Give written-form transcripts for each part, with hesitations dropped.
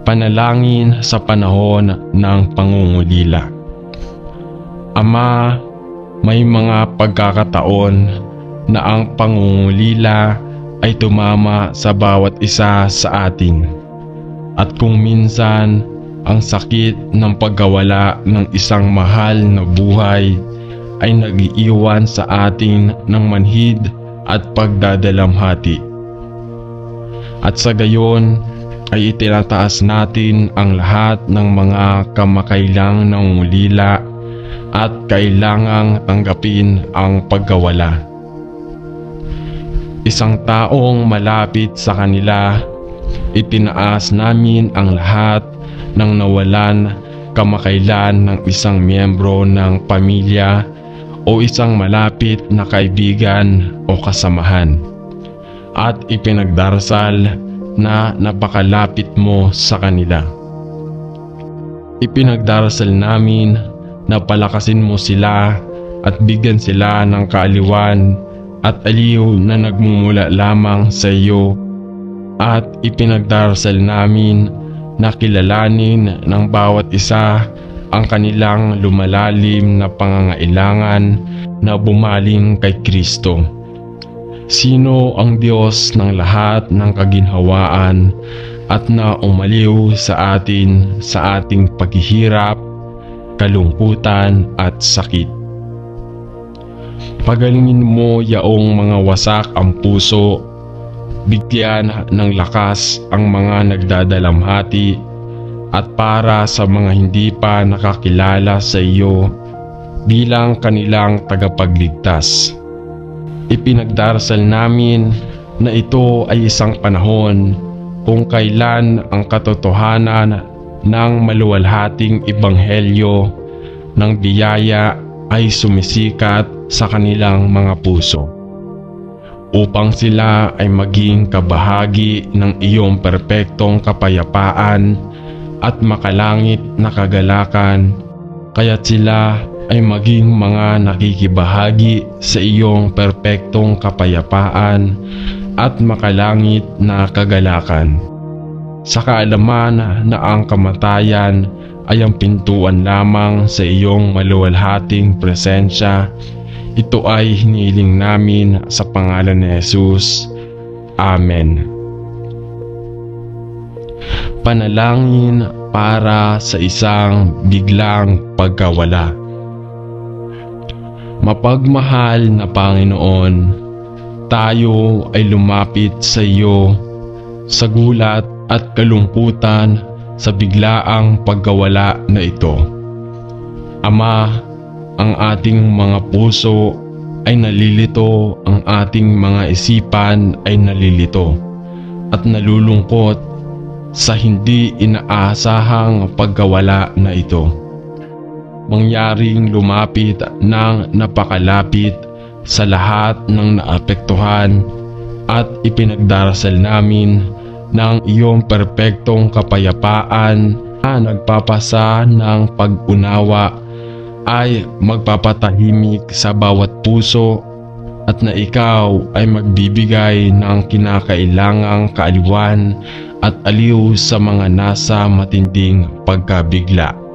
Panalangin sa panahon ng pangungulila. Ama, may mga pagkakataon na ang pangungulila ay tumama sa bawat isa sa atin. At kung minsan ang sakit ng pagkawala ng isang mahal na buhay ay nag-iiwan sa atin ng manhid at pagdadalamhati. At sa gayon ay itinataas natin ang lahat ng mga kamakailang nangungulila at kailangang tanggapin ang pagkawala. Isang taong malapit sa kanila, itinaas namin ang lahat ng nawalan kamakailan ng isang miyembro ng pamilya o isang malapit na kaibigan o kasamahan, at ipinagdarasal na napakalapit mo sa kanila. Ipinagdarasal namin na palakasin mo sila at bigyan sila ng kaaliwan at aliw na nagmumula lamang sa iyo, at ipinagdarasal namin na kilalanin ng bawat isa ang kanilang lumalalim na pangangailangan na bumaling kay Kristo. Sino ang Diyos ng lahat ng kaginhawaan at na umaliw sa atin sa ating paghihirap, kalungkutan at sakit. Pagalingin mo yaong mga wasak ang puso, bigyan ng lakas ang mga nagdadalamhati, at para sa mga hindi pa nakakilala sa iyo bilang kanilang tagapagligtas. Ipinagdarasal namin na ito ay isang panahon kung kailan ang katotohanan ng maluwalhating ebanghelyo ng biyaya ay sumisikat sa kanilang mga puso, upang sila ay maging kabahagi ng iyong perpektong kapayapaan at makalangit na kagalakan, kaya't sila ay maging mga nakikibahagi sa iyong perpektong kapayapaan at makalangit na kagalakan. Sa kaalaman na ang kamatayan ay ang pintuan lamang sa iyong maluwalhating presensya, ito ay hiniling namin sa pangalan ni Jesus. Amen. Panalangin para sa isang biglang pagkawala. Mapagmahal na Panginoon, tayo ay lumapit sa iyo sa gulat at kalungkutan sa biglaang pagkawala na ito. Ama, ang ating mga puso ay nalilito, ang ating mga isipan ay nalilito at nalulungkot sa hindi inaasahang pagkawala na ito. Mangyaring lumapit ng napakalapit sa lahat ng naapektuhan, at ipinagdarasal namin ng iyong perpektong kapayapaan na nagpapasa ng pag-unawa ay magpapatahimik sa bawat puso, at na ikaw ay magbibigay ng kinakailangang kaaliwan at aliw sa mga nasa matinding pagkabigla.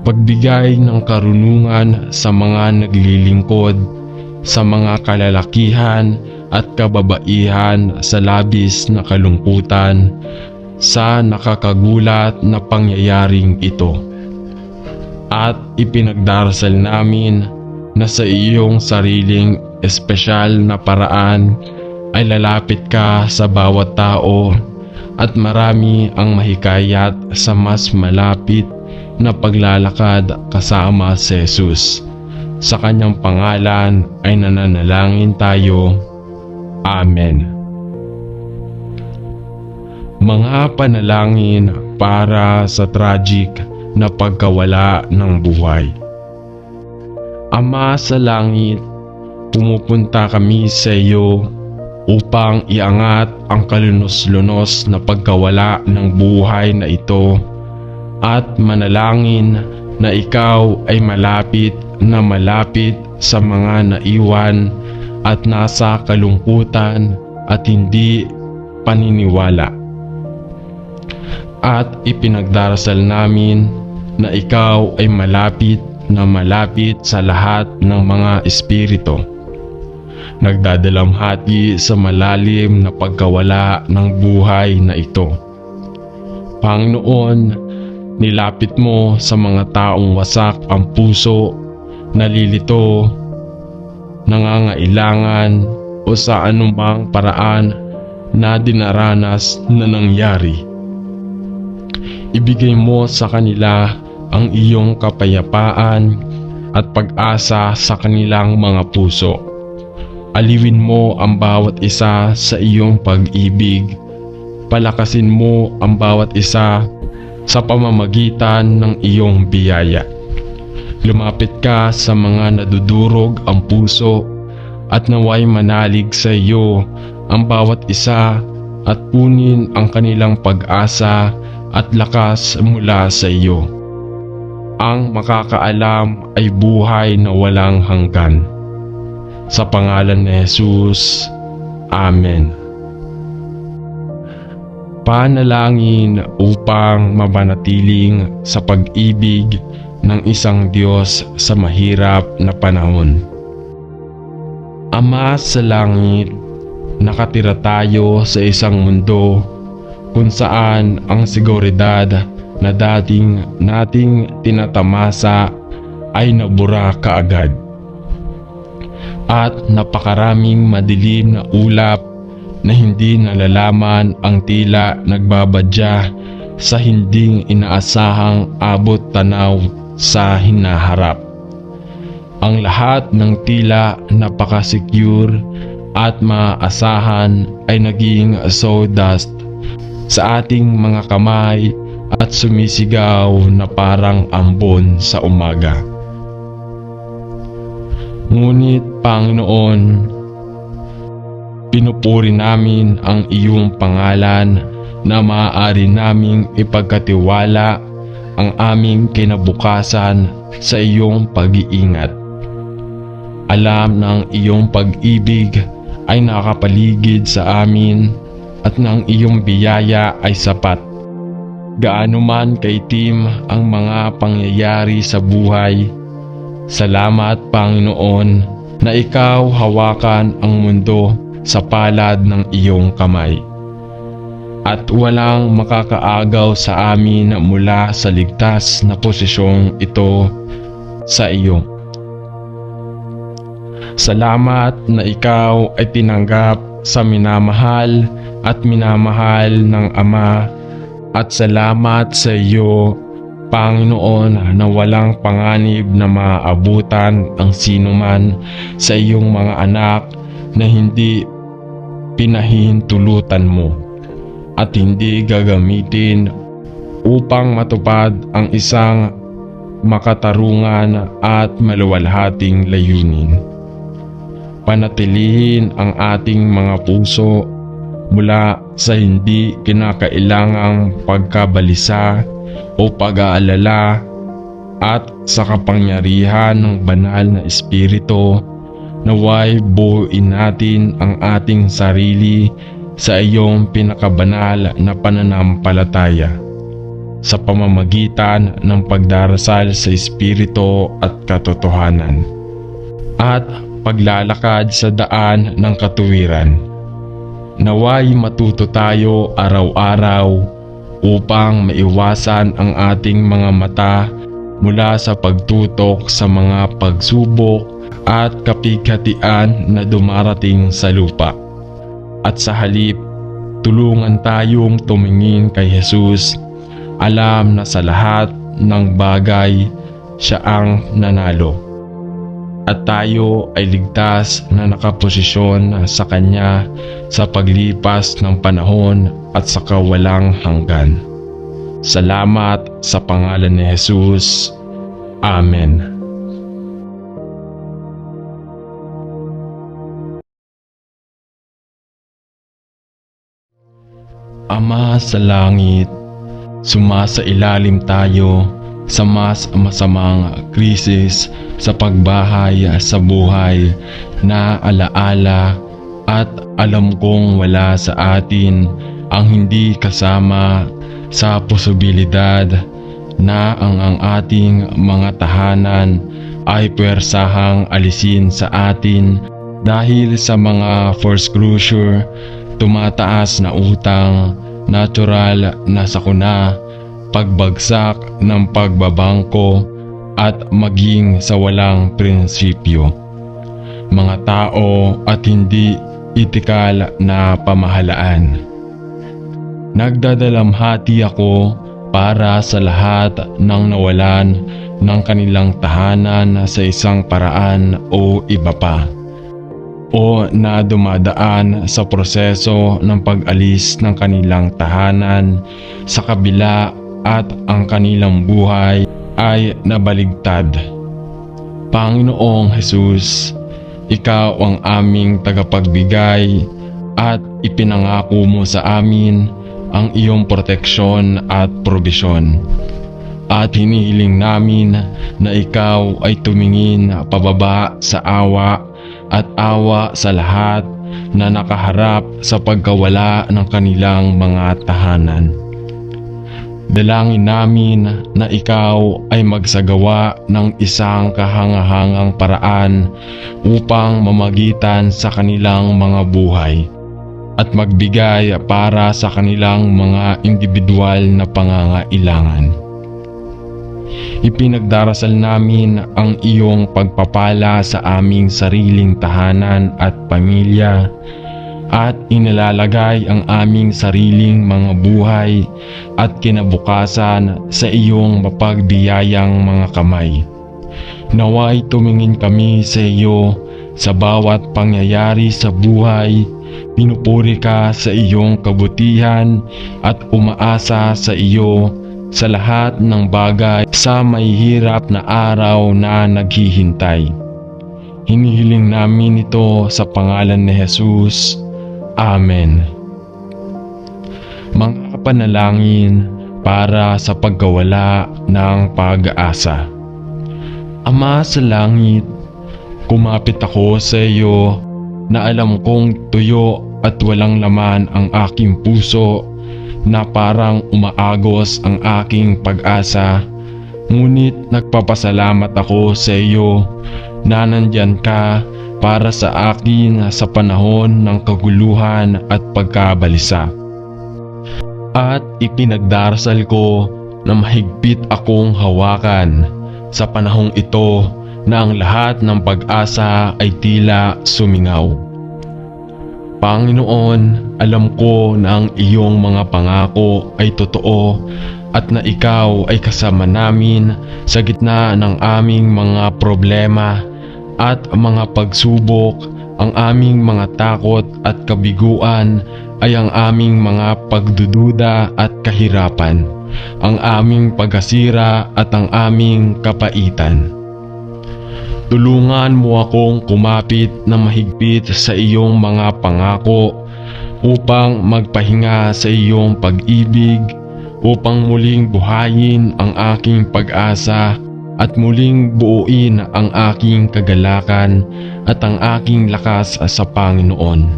Pagbigay ng karunungan sa mga naglilingkod, sa mga kalalakihan at kababaihan sa labis na kalungkutan, sa nakakagulat na pangyayaring ito. At ipinagdarasal namin na sa iyong sariling espesyal na paraan ay lalapit ka sa bawat tao, at marami ang mahikayat sa mas malapit na paglalakad kasama si Jesus. Sa kanyang pangalan ay nananalangin tayo. Amen. Mga panalangin para sa tragic na pagkawala ng buhay. Ama sa langit, pumupunta kami sa iyo upang iangat ang kalunos-lunos na pagkawala ng buhay na ito, at manalangin na ikaw ay malapit sa mga naiwan at nasa kalungkutan at hindi paniniwala. at ipinagdarasal namin na ikaw ay malapit na malapit sa lahat ng mga espiritu. Nagdadalamhati sa malalim na pagkawala ng buhay na ito. Panginoon, nilapit mo sa mga taong wasak ang puso, nalilito, nangangailangan o sa anumang paraan na dinaranas na nangyari. Ibigay mo sa kanila ang iyong kapayapaan at pag-asa sa kanilang mga puso. Aliwin mo ang bawat isa sa iyong pag-ibig. Palakasin mo ang bawat isa sa pamamagitan ng iyong biyaya. Lumapit ka sa mga nadudurog ang puso at naway manalig sa iyo ang bawat isa at punin ang kanilang pag-asa at lakas mula sa iyo. Ang makakaalam ay buhay na walang hanggan. Sa pangalan ni Jesus, Amen. Panalangin upang mapanatiling sa pag-ibig ng isang Diyos sa mahirap na panahon. Ama sa langit, nakatira tayo sa isang mundo kung saan ang seguridad na dating nating tinatamasa ay nabura kaagad. At napakaraming madilim na ulap na hindi nalalaman ang tila nagbabadya sa hinding inaasahang abot tanaw sa hinaharap. Ang lahat ng tila napaka-secure at maaasahan ay naging sawdust sa ating mga kamay at sumisigaw na parang ambon sa umaga. Ngunit Panginoon, pinupuri namin ang iyong pangalan na maaari naming ipagkatiwala ang aming kinabukasan sa iyong pag-iingat. Alam ng iyong pag-ibig ay nakapaligid sa amin at ng iyong biyaya ay sapat. Gaano man kaitim ang mga pangyayari sa buhay, salamat Panginoon na ikaw hawakan ang mundo sa palad ng iyong kamay. At walang makakaagaw sa amin mula sa ligtas na posisyong ito sa iyo. Salamat na ikaw ay tinanggap sa minamahal at minamahal ng Ama, at salamat sa iyo Panginoon na walang panganib na maaabutan ang sinuman sa iyong mga anak na hindi pinahihintulutan mo at hindi gagamitin upang matupad ang isang makatarungan at maluwalhating layunin. Panatilihin ang ating mga puso mula sa hindi kinakailangang pagkabalisa o pag-aalala at sa kapangyarihan ng banal na Espiritu, naway buuin natin ang ating sarili sa iyong pinakabanal na pananampalataya sa pamamagitan ng pagdarasal sa Espiritu at katotohanan at paglalakad sa daan ng katuwiran. Naway matuto tayo araw-araw upang maiwasan ang ating mga mata mula sa pagtutok sa mga pagsubok at kapighatian na dumarating sa lupa. At sa halip, tulungan tayong tumingin kay Jesus. Alam na sa lahat ng bagay siya ang nanalo. At tayo ay ligtas na nakaposisyon sa Kanya sa paglipas ng panahon at sa kawalang hanggan. Salamat sa pangalan ni Jesus. Amen. Ama sa langit, sumasailalim tayo sa mas masamang krisis sa pagbahay sa buhay na alaala at alam kong wala sa atin ang hindi kasama sa posibilidad na ang ating mga tahanan ay puwersahang alisin sa atin dahil sa mga foreclosure, tumataas na utang, natural na sakuna, pagbagsak ng pagbabangko at maging sa walang prinsipyo, mga tao at hindi etikal na pamahalaan. Nagdadalamhati ako para sa lahat ng nawalan ng kanilang tahanan sa isang paraan o iba pa, o na dumadaan sa proseso ng pag-alis ng kanilang tahanan sa kabila at ang kanilang buhay ay nabaligtad. Panginoong Jesus, Ikaw ang aming tagapagbigay at ipinangako mo sa amin ang iyong proteksyon at probisyon. At hinihiling namin na Ikaw ay tumingin pababa sa awa at awa sa lahat na nakaharap sa pagkawala ng kanilang mga tahanan. Dalangin namin na Ikaw ay magsagawa ng isang kahangahangang paraan upang mamagitan sa kanilang mga buhay at magbigay para sa kanilang mga individual na pangangailangan. Ipinagdarasal namin ang iyong pagpapala sa aming sariling tahanan at pamilya at inilalagay ang aming sariling mga buhay at kinabukasan sa iyong mapagbiyayang mga kamay. Naway tumingin kami sa iyo sa bawat pangyayari sa buhay, pinupuri ka sa iyong kabutihan at umaasa sa iyo sa lahat ng bagay sa mahihirap na araw na naghihintay. Hinihiling namin ito sa pangalan ni Jesus. Amen. Mga panalangin para sa pagkawala ng pag-asa. Ama sa langit, kumapit ako sa iyo na alam kong tuyo at walang laman ang aking puso, na parang umaagos ang aking pag-asa. Ngunit nagpapasalamat ako sa iyo na nandyan ka para sa akin sa panahon ng kaguluhan at pagkabalisa. At ipinagdarasal ko na mahigpit akong hawakan sa panahong ito na ang lahat ng pag-asa ay tila sumingaw. Panginoon, alam ko na ang iyong mga pangako ay totoo at na ikaw ay kasama namin sa gitna ng aming mga problema at mga pagsubok. Ang aming mga takot at kabiguan ay ang aming mga pagdududa at kahirapan, ang aming pagkasira at ang aming kapaitan. Tulungan mo akong kumapit na mahigpit sa iyong mga pangako upang magpahinga sa iyong pag-ibig, upang muling buhayin ang aking pag-asa at muling buuin ang aking kagalakan at ang aking lakas sa Panginoon.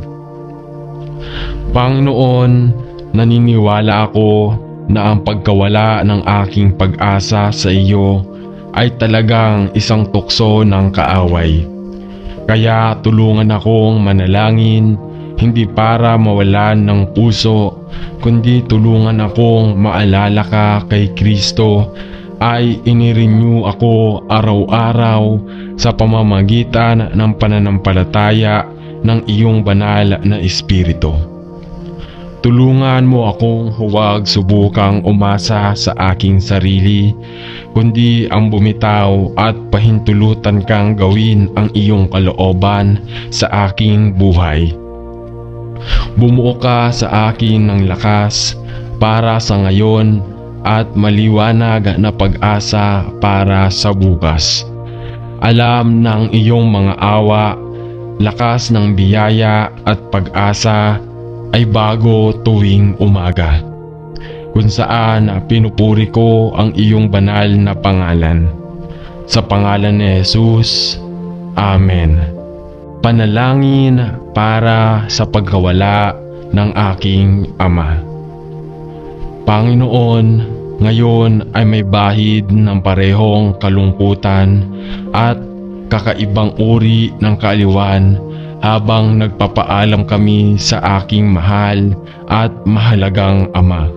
Panginoon, naniniwala ako na ang pagkawala ng aking pag-asa sa iyo ay talagang isang tukso ng kaaway. Kaya tulungan akong manalangin, hindi para mawalan ng puso, kundi tulungan akong maalala ka kay Kristo, ay inirenew ako araw-araw sa pamamagitan ng pananampalataya ng iyong banal na Espiritu. Tulungan mo akong huwag subukang umasa sa aking sarili, kundi ang bumitaw at pahintulutan kang gawin ang iyong kalooban sa aking buhay. Bumuo ka sa akin ng lakas para sa ngayon at maliwanag na pag-asa para sa bukas. Alam ng iyong mga awa, lakas ng biyaya at pag-asa ay bago tuwing umaga, kung saan pinupuri ko ang iyong banal na pangalan. Sa pangalan ni Jesus, Amen. Panalangin para sa pagkawala ng aking ama. Panginoon, ngayon ay may bahid ng parehong kalungkutan at kakaibang uri ng kaaliwan habang nagpapaalam kami sa aking mahal at mahalagang Ama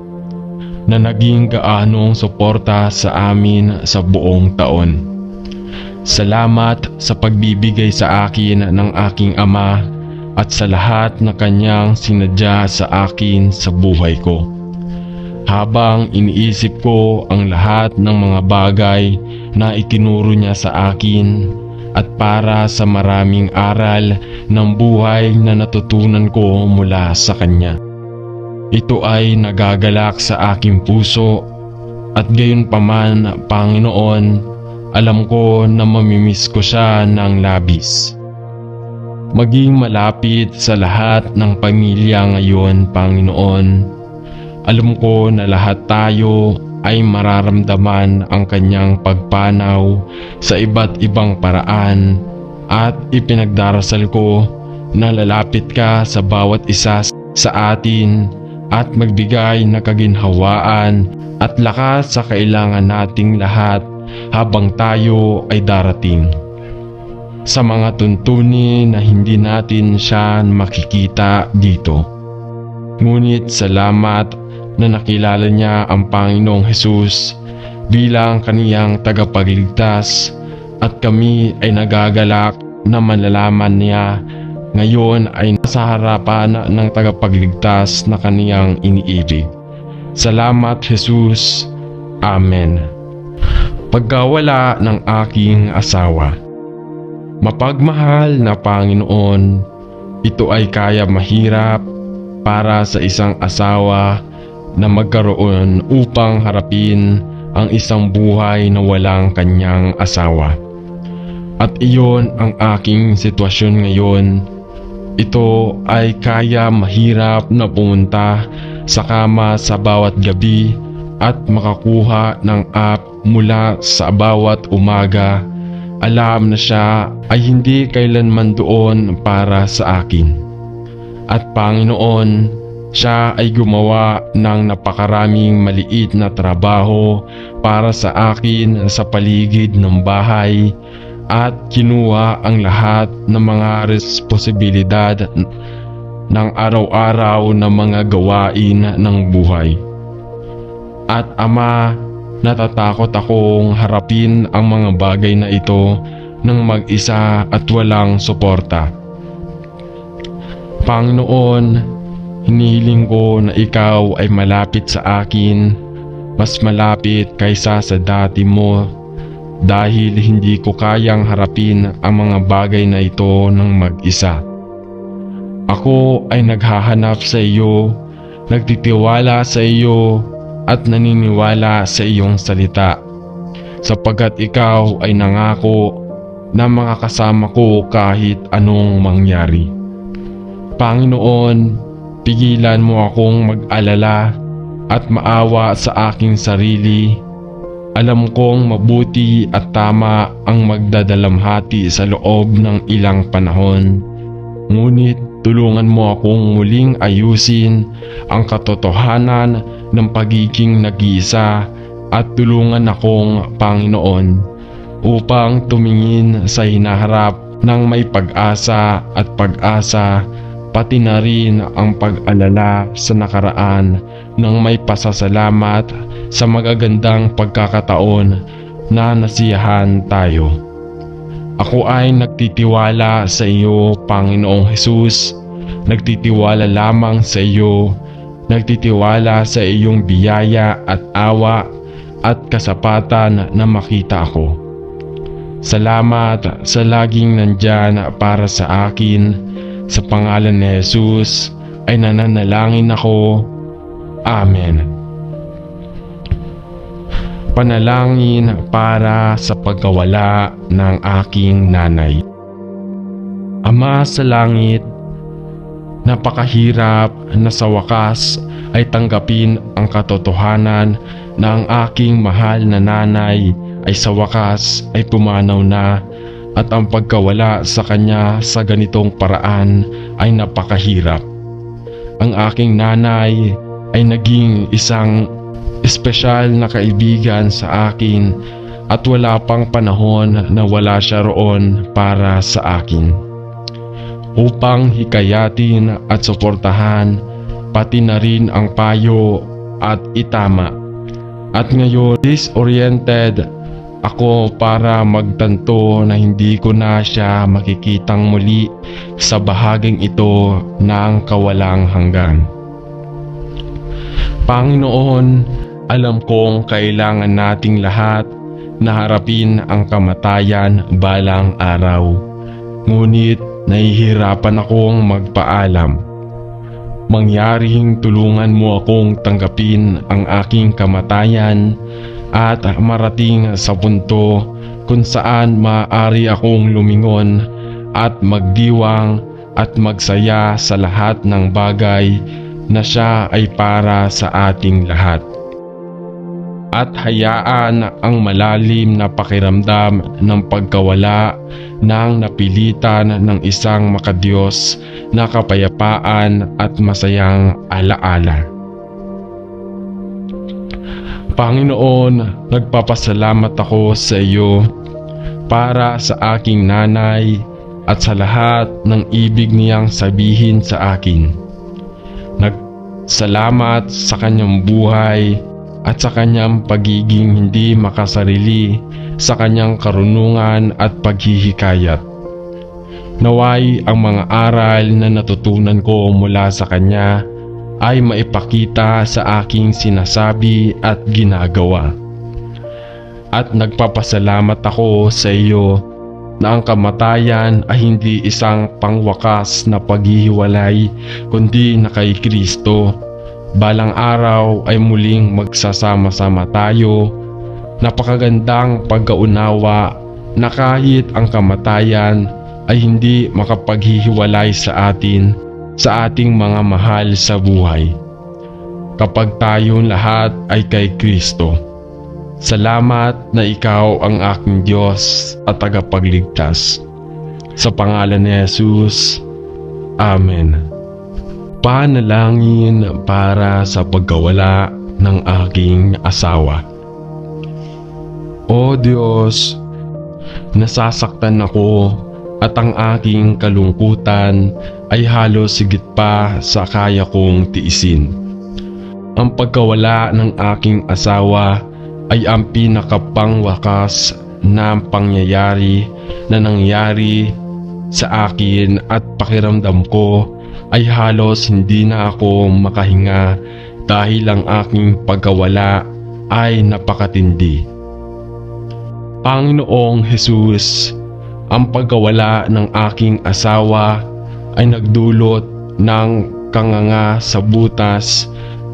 na naging gaanong suporta sa amin sa buong taon. Salamat sa pagbibigay sa akin ng aking Ama at sa lahat na kanyang sinadya sa akin sa buhay ko. Habang iniisip ko ang lahat ng mga bagay na itinuro niya sa akin at para sa maraming aral ng buhay na natutunan ko mula sa kanya. Ito ay nagagalak sa aking puso at gayon paman, Panginoon, alam ko na mamimiss ko siya ng labis. Maging malapit sa lahat ng pamilya ngayon, Panginoon. Alam ko na lahat tayo ay mararamdaman ang kanyang pagpanaw sa iba't ibang paraan at ipinagdarasal ko na lalapit ka sa bawat isa sa atin at magbigay ng kaginhawaan at lakas sa kailangan nating lahat habang tayo ay darating. Sa mga tuntunin na hindi natin siya makikita dito. Ngunit salamat na nakilala niya ang Panginoong Hesus bilang kaniyang tagapagligtas at kami ay nagagalak na malalaman niya ngayon ay nasa harapan ng tagapagligtas na kaniyang iniibig. Salamat, Jesus. Amen. Pagkawala ng aking asawa. Mapagmahal na Panginoon, ito ay kaya mahirap para sa isang asawa na magkaroon upang harapin ang isang buhay na walang kanyang asawa. At iyon ang aking sitwasyon ngayon. Ito ay kaya mahirap na pumunta sa kama sa bawat gabi at makakuha ng app mula sa bawat umaga. Alam na siya ay hindi kailanman doon para sa akin. At Panginoon, siya ay gumawa ng napakaraming maliit na trabaho para sa akin sa paligid ng bahay at kinuha ang lahat ng mga responsibilidad ng araw-araw na mga gawain ng buhay. At Ama, natatakot akong harapin ang mga bagay na ito ng mag-isa at walang suporta. Panginoon, hinihiling ko na ikaw ay malapit sa akin, mas malapit kaysa sa dati mo, dahil hindi ko kayang harapin ang mga bagay na ito ng mag-isa. Ako ay naghahanap sa iyo, nagtitiwala sa iyo, at naniniwala sa iyong salita, sapagkat ikaw ay nangako na makakasama ko kahit anong mangyari. Panginoon, pigilan mo akong mag-alala at maawa sa aking sarili. Alam kong mabuti at tama ang magdadalamhati sa loob ng ilang panahon. Ngunit tulungan mo akong muling ayusin ang katotohanan ng pagiging nag-iisa at tulungan akong, Panginoon, upang tumingin sa hinaharap ng may pag-asa at pag-asa, pati na rin ang pag-alala sa nakaraan ng may pasasalamat sa magagandang pagkakataon na nasiyahan tayo. Ako ay nagtitiwala sa iyo, Panginoong Hesus. Nagtitiwala lamang sa iyo. Nagtitiwala sa iyong biyaya at awa at kasapatan na makita ako. Salamat sa laging nandyan para sa akin. Sa pangalan ni Jesus ay nananalangin ako. Amen. Panalangin para sa pagkawala ng aking nanay. Ama sa langit, napakahirap na sa wakas ay tanggapin ang katotohanan na ang aking mahal na nanay ay sa wakas ay pumanaw na, at ang pagkawala sa kanya sa ganitong paraan ay napakahirap. Ang aking nanay ay naging isang espesyal na kaibigan sa akin at wala pang panahon na wala siya roon para sa akin. Upang hikayatin at suportahan pati na rin ang payo at itama. At ngayon disoriented ako para magtanto na hindi ko na siya makikitang muli sa bahaging ito ng kawalang hanggan. Panginoon, alam kong kailangan nating lahat na harapin ang kamatayan balang araw. Ngunit nahihirapan akong magpaalam. Mangyaring tulungan mo akong tanggapin ang aking kamatayan at marating sa punto kung saan maaari akong lumingon at magdiwang at magsaya sa lahat ng bagay na siya ay para sa ating lahat. At hayaan ang malalim na pakiramdam ng pagkawala ng napilitan ng isang makadiyos na kapayapaan at masayang alaala. Panginoon, nagpapasalamat ako sa iyo para sa aking nanay at sa lahat ng ibig niyang sabihin sa akin. Nagsalamat sa kanyang buhay at sa kanyang pagiging hindi makasarili, sa kanyang karunungan at paghihikayat. Naway ang mga aral na natutunan ko mula sa kanya ay maipakita sa aking sinasabi at ginagawa. At nagpapasalamat ako sa iyo na ang kamatayan ay hindi isang pangwakas na paghihiwalay kundi na kay Kristo. Balang araw ay muling magsasama-sama tayo. Napakagandang pagkaunawa na kahit ang kamatayan ay hindi makapaghihiwalay sa atin sa ating mga mahal sa buhay, kapag tayong lahat ay kay Kristo. Salamat na ikaw ang aking Diyos at tagapagligtas. Sa pangalan ni Jesus, Amen. Panalangin para sa pagkawala ng aking asawa. O Diyos, nasasaktan ako at ang aking kalungkutan ay halos higit pa sa kaya kong tiisin. Ang pagkawala ng aking asawa ay ang pinakapangwakas na pangyayari na nangyari sa akin at pakiramdam ko ay halos hindi na ako makahinga dahil ang aking pagkawala ay napakatindi. Panginoong Jesus, ang pagkawala ng aking asawa ay nagdulot ng kanganga sa butas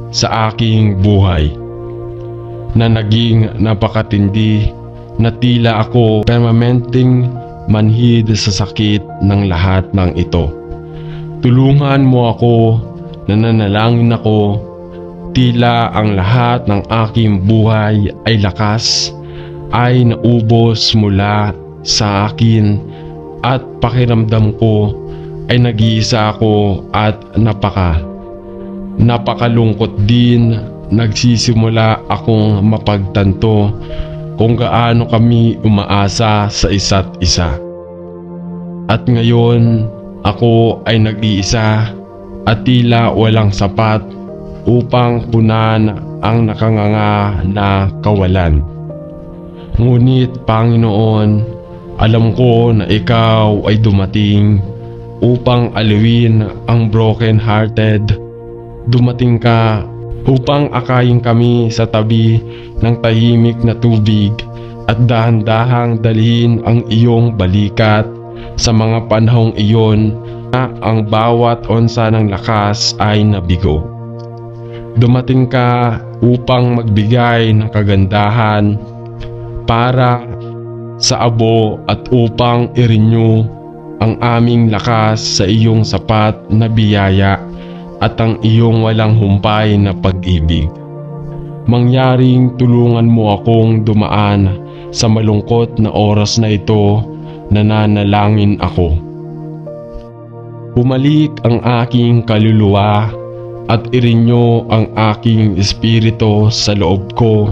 sa aking buhay na naging napakatindi na tila ako permanenteng manhid sa sakit ng lahat ng ito. Tulungan mo ako, nananalangin ako, tila ang lahat ng aking buhay ay lakas ay naubos mula sa akin at pakiramdam ko ay nag-iisa ako at napakalungkot din. Nagsisimula akong mapagtanto kung gaano kami umaasa sa isa't isa. At ngayon ako ay nag-iisa at tila walang sapat upang punan ang nakanganga na kawalan. Ngunit Panginoon, alam ko na ikaw ay dumating upang aliwin ang broken-hearted. Dumating ka upang akayin kami sa tabi ng tahimik na tubig at dahan-dahang dalhin ang iyong balikat sa mga panahong iyon na ang bawat onsa ng lakas ay nabigo. Dumating ka upang magbigay ng kagandahan para sa abo at upang i-renew ang aming lakas sa iyong sapat na biyaya at ang iyong walang humpay na pag-ibig. Mangyaring tulungan mo akong dumaan sa malungkot na oras na ito, nananalangin ako. Bumalik ang aking kaluluwa at irinyo ang aking espiritu sa loob ko.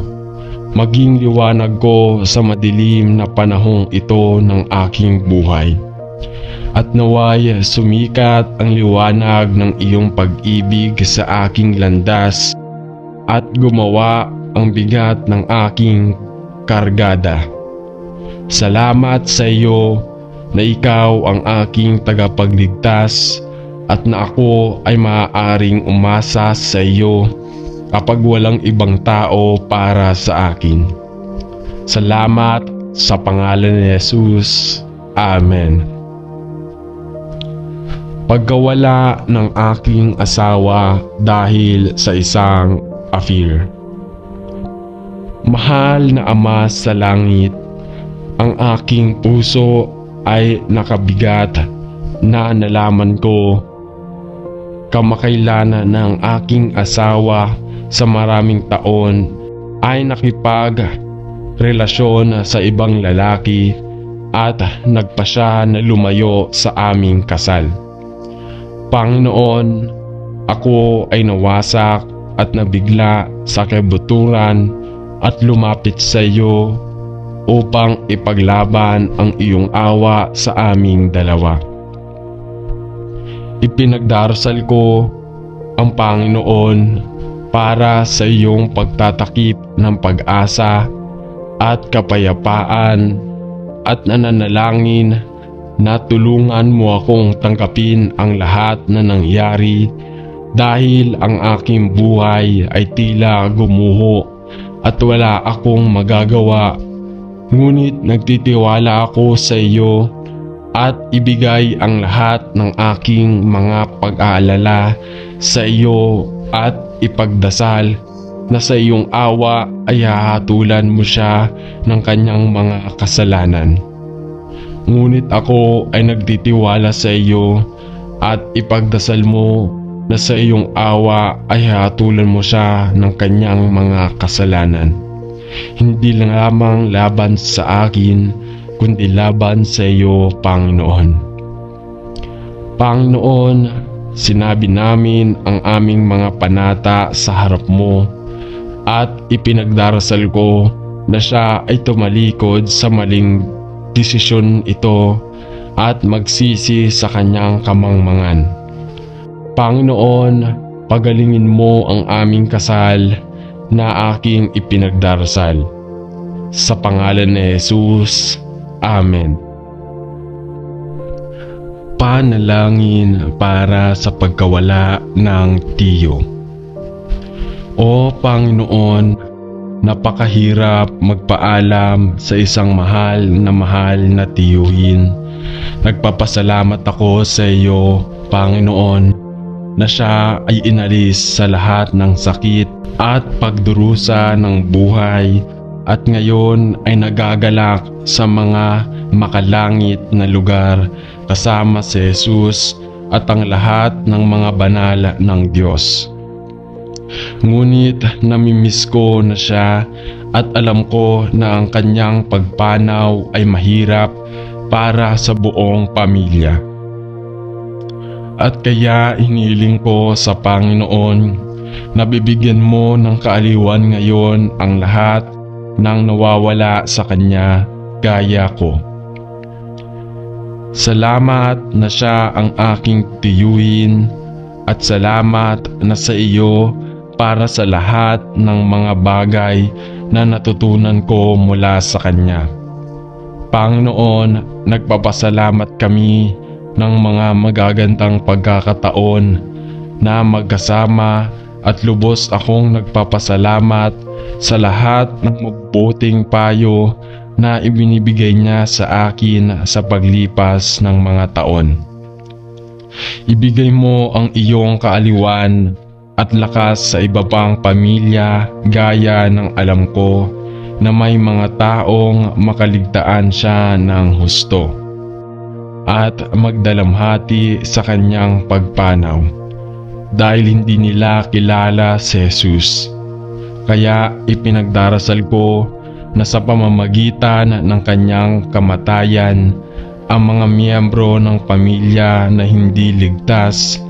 Maging liwanag ko sa madilim na panahong ito ng aking buhay. At naway sumikat ang liwanag ng iyong pag-ibig sa aking landas at gumawa ang bigat ng aking kargada. Salamat sa iyo na ikaw ang aking tagapagligtas at na ako ay maaaring umasa sa iyo kapag walang ibang tao para sa akin. Salamat sa pangalan ni Jesus. Amen. Pagkawala ng aking asawa dahil sa isang affair. Mahal na Ama sa langit, ang aking puso ay nakabigat na nalaman ko kamakailan ng aking asawa sa maraming taon ay nakipag-relasyon sa ibang lalaki at nagpa siya na lumayo sa aming kasal. Panginoon, ako ay nawasak at nabigla sa kabuturan at lumapit sa iyo upang ipaglaban ang iyong awa sa aming dalawa. Ipinagdarasal ko ang Panginoon para sa iyong pagtatakip ng pag-asa at kapayapaan at nananalangin na tulungan mo akong tanggapin ang lahat na nangyari dahil ang aking buhay ay tila gumuho at wala akong magagawa. Ngunit nagtitiwala ako sa iyo at ibigay ang lahat ng aking mga pag-aalala sa iyo at ipagdasal na sa iyong awa ay hahatulan mo siya ng kanyang mga kasalanan. Ngunit ako ay nagtitiwala sa iyo at ipagdasal mo na sa iyong awa ay hahatulan mo siya ng kanyang mga kasalanan. Hindi lang lamang laban sa akin, kundi laban sa iyo, Panginoon. Panginoon, sinabi namin ang aming mga panata sa harap mo at ipinagdarasal ko na siya ay tumalikod sa maling desisyon ito at magsisi sa kanyang kamangmangan. Panginoon, pagalingin mo ang aming kasal na aking ipinagdarasal. Sa pangalan ni Jesus. Amen. Panalangin para sa pagkawala ng tiyo. O Panginoon, napakahirap magpaalam sa isang mahal na tiyuhin. Nagpapasalamat ako sa iyo, Panginoon, na siya ay inalis sa lahat ng sakit at pagdurusa ng buhay at ngayon ay nagagalak sa mga makalangit na lugar kasama si Jesus at ang lahat ng mga banal ng Diyos. Ngunit namimiss ko na siya at alam ko na ang kanyang pagpanaw ay mahirap para sa buong pamilya. At kaya hiniling ko sa Panginoon na bibigyan mo ng kaaliwan ngayon ang lahat ng nawawala sa kanya gaya ko. Salamat na siya ang aking tiyuhin at salamat na sa iyo para sa lahat ng mga bagay na natutunan ko mula sa kanya. Panginoon, nagpapasalamat kami ng mga magagandang pagkakataon na magkasama at lubos akong nagpapasalamat sa lahat ng mabuting payo na ibinibigay niya sa akin sa paglipas ng mga taon. Ibigay mo ang iyong kaaliwan at lakas sa iba pang pamilya gaya ng alam ko na may mga taong makaligtaan siya ng husto at magdalamhati sa kanyang pagpanaw dahil hindi nila kilala si Jesus. Kaya ipinagdarasal ko na sa pamamagitan ng kanyang kamatayan ang mga miyembro ng pamilya na hindi ligtas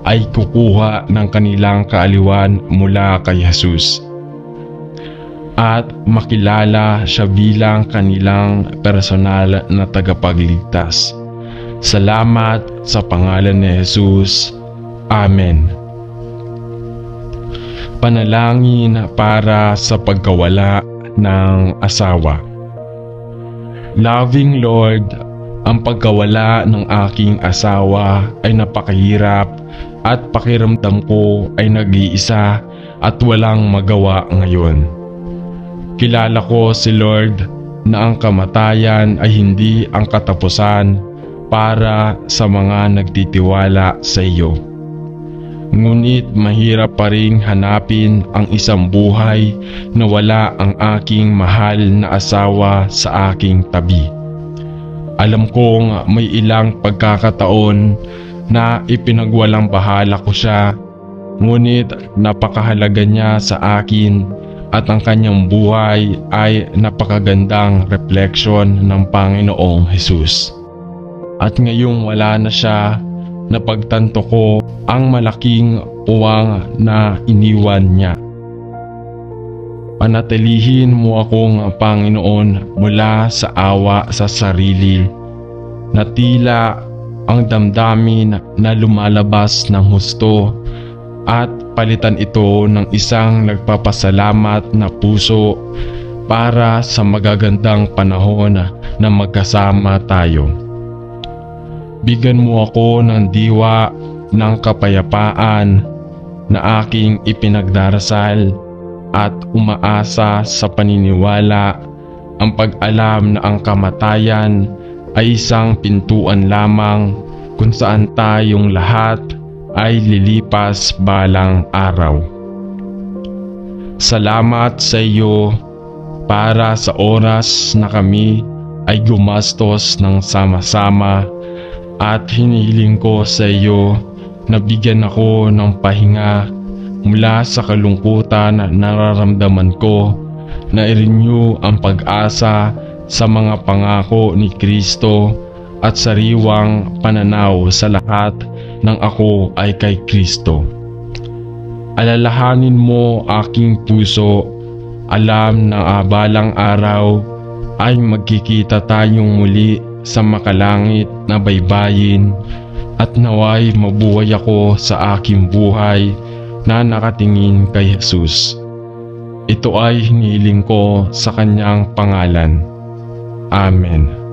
ay kukuha ng kanilang kaaliwan mula kay Jesus at makilala siya bilang kanilang personal na tagapagligtas. Salamat sa pangalan ni Jesus. Amen. Panalangin para sa pagkawala ng asawa. Loving Lord, ang pagkawala ng aking asawa ay napakahirap at pakiramdam ko ay nag-iisa at walang magawa ngayon. Kilala ko si Lord na ang kamatayan ay hindi ang katapusan para sa mga nagtitiwala sa iyo. Ngunit mahirap pa ring hanapin ang isang buhay na wala ang aking mahal na asawa sa aking tabi. Alam kong may ilang pagkakataon na ipinagwalang bahala ko siya, ngunit napakahalaga niya sa akin at ang kanyang buhay ay napakagandang refleksyon ng Panginoong Hesus. At ngayong wala na siya, napagtanto ko ang malaking puwang na iniwan niya. Panatilihin mo akong Panginoon mula sa awa sa sarili, na tila ang damdamin na lumalabas ng husto, at palitan ito ng isang nagpapasalamat na puso para sa magagandang panahon na magkasama tayo. Bigyan mo ako ng diwa ng kapayapaan na aking ipinagdarasal at umaasa sa paniniwala, ang pag-alam na ang kamatayan ay isang pintuan lamang kung saan tayong lahat ay lilipas balang araw. Salamat sa iyo para sa oras na kami ay gumastos ng sama-sama, at hinihiling ko sa iyo na bigyan ako ng pahinga mula sa kalungkutan na nararamdaman ko, na i-renew ang pag-asa sa mga pangako ni Kristo at sariwang pananaw sa lahat ng ako ay kay Kristo. Alalahanin mo aking puso, alam na balang araw ay magkikita tayong muli sa makalangit na baybayin, at naway mabuhay ako sa aking buhay na nakatingin kay Jesus. Ito ay hinihiling ko sa kanyang pangalan. Amen.